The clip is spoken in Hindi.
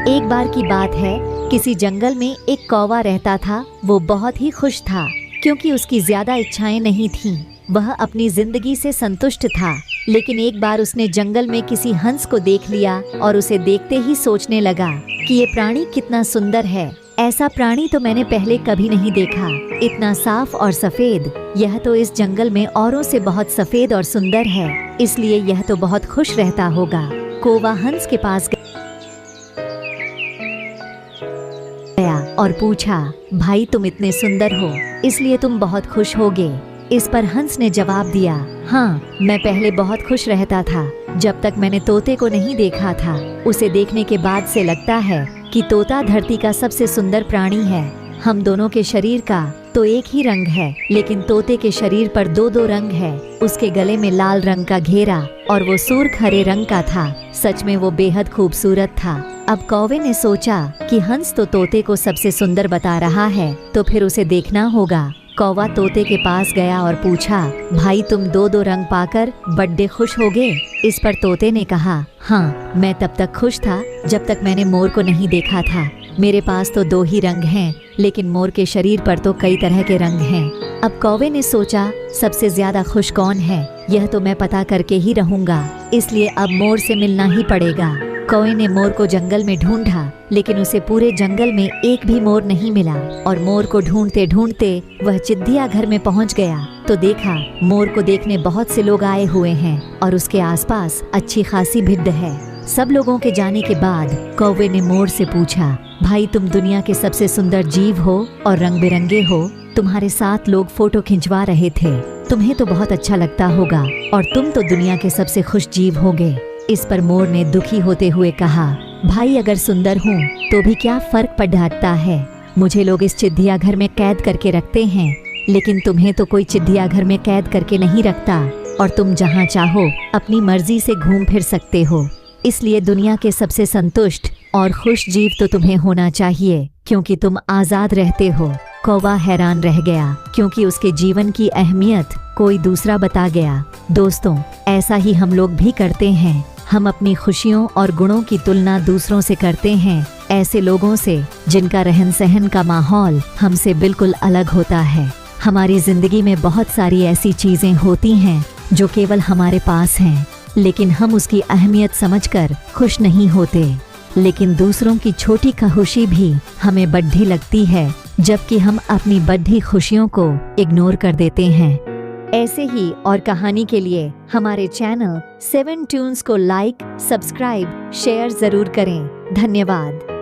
एक बार की बात है, किसी जंगल में एक कौवा रहता था। वो बहुत ही खुश था क्योंकि उसकी ज्यादा इच्छाएं नहीं थीं। वह अपनी जिंदगी से संतुष्ट था। लेकिन एक बार उसने जंगल में किसी हंस को देख लिया और उसे देखते ही सोचने लगा कि ये प्राणी कितना सुंदर है। ऐसा प्राणी तो मैंने पहले कभी नहीं देखा। इतना साफ और सफेद। यह तो इस जंगल में औरों से बहुत सफेद और सुंदर है, इसलिए यह तो बहुत खुश रहता होगा। कौवा हंस के पास गया और पूछा, भाई तुम इतने सुंदर हो, इसलिए तुम बहुत खुश होगे। इस पर हंस ने जवाब दिया, हाँ, मैं पहले बहुत खुश रहता था जब तक मैंने तोते को नहीं देखा था। उसे देखने के बाद से लगता है कि तोता धरती का सबसे सुंदर प्राणी है। हम दोनों के शरीर का तो एक ही रंग है, लेकिन तोते के शरीर पर दो दो रंग है। उसके गले में लाल रंग का घेरा और वो सुर्ख हरे रंग का था। सच में वो बेहद खूबसूरत था। अब कौवे ने सोचा कि हंस तो तोते को सबसे सुंदर बता रहा है, तो फिर उसे देखना होगा। कौवा तोते के पास गया और पूछा, भाई तुम दो दो रंग पाकर बड़े खुश होगे? इस पर तोते ने कहा, हाँ, मैं तब तक खुश था जब तक मैंने मोर को नहीं देखा था। मेरे पास तो दो ही रंग हैं, लेकिन मोर के शरीर पर तो कई तरह के रंग हैं। अब कौवे ने सोचा, सबसे ज्यादा खुश कौन है, यह तो मैं पता करके ही रहूंगा, इसलिए अब मोर से मिलना ही पड़ेगा। कौवे ने मोर को जंगल में ढूंढा, लेकिन उसे पूरे जंगल में एक भी मोर नहीं मिला। और मोर को ढूंढते ढूंढते वह चिड़ियाघर में पहुंच गया तो देखा मोर को देखने बहुत से लोग आए हुए हैं और उसके आसपास अच्छी खासी भीड़ है। सब लोगों के जाने के बाद कौवे ने मोर से पूछा, भाई तुम दुनिया के सबसे सुंदर जीव हो और रंग बिरंगे हो। तुम्हारे साथ लोग फोटो खिंचवा रहे थे, तुम्हें तो बहुत अच्छा लगता होगा और तुम तो दुनिया के सबसे खुश जीव होगे। इस पर मोर ने दुखी होते हुए कहा, भाई अगर सुंदर हूँ तो भी क्या फर्क पड़ता है। मुझे लोग इस चिड़ियाघर में कैद करके रखते हैं, लेकिन तुम्हें तो कोई चिड़ियाघर में कैद करके नहीं रखता और तुम जहाँ चाहो अपनी मर्जी से घूम फिर सकते हो। इसलिए दुनिया के सबसे संतुष्ट और खुश जीव तो तुम्हें होना चाहिए, क्योंकि तुम आजाद रहते हो। कौवा हैरान रह गया क्योंकि उसके जीवन की अहमियत कोई दूसरा बता गया। दोस्तों, ऐसा ही हम लोग भी करते हैं। हम अपनी खुशियों और गुणों की तुलना दूसरों से करते हैं, ऐसे लोगों से जिनका रहन सहन का माहौल हमसे बिल्कुल अलग होता है। हमारी जिंदगी में बहुत सारी ऐसी चीजें होती हैं जो केवल हमारे पास हैं, लेकिन हम उसकी अहमियत समझकर खुश नहीं होते। लेकिन दूसरों की छोटी खुशी भी हमें बड़ी लगती है, जबकि हम अपनी बड़ी खुशियों को इग्नोर कर देते हैं। ऐसे ही और कहानी के लिए हमारे चैनल 7 ट्यून्स को लाइक, सब्सक्राइब, शेयर जरूर करें। धन्यवाद।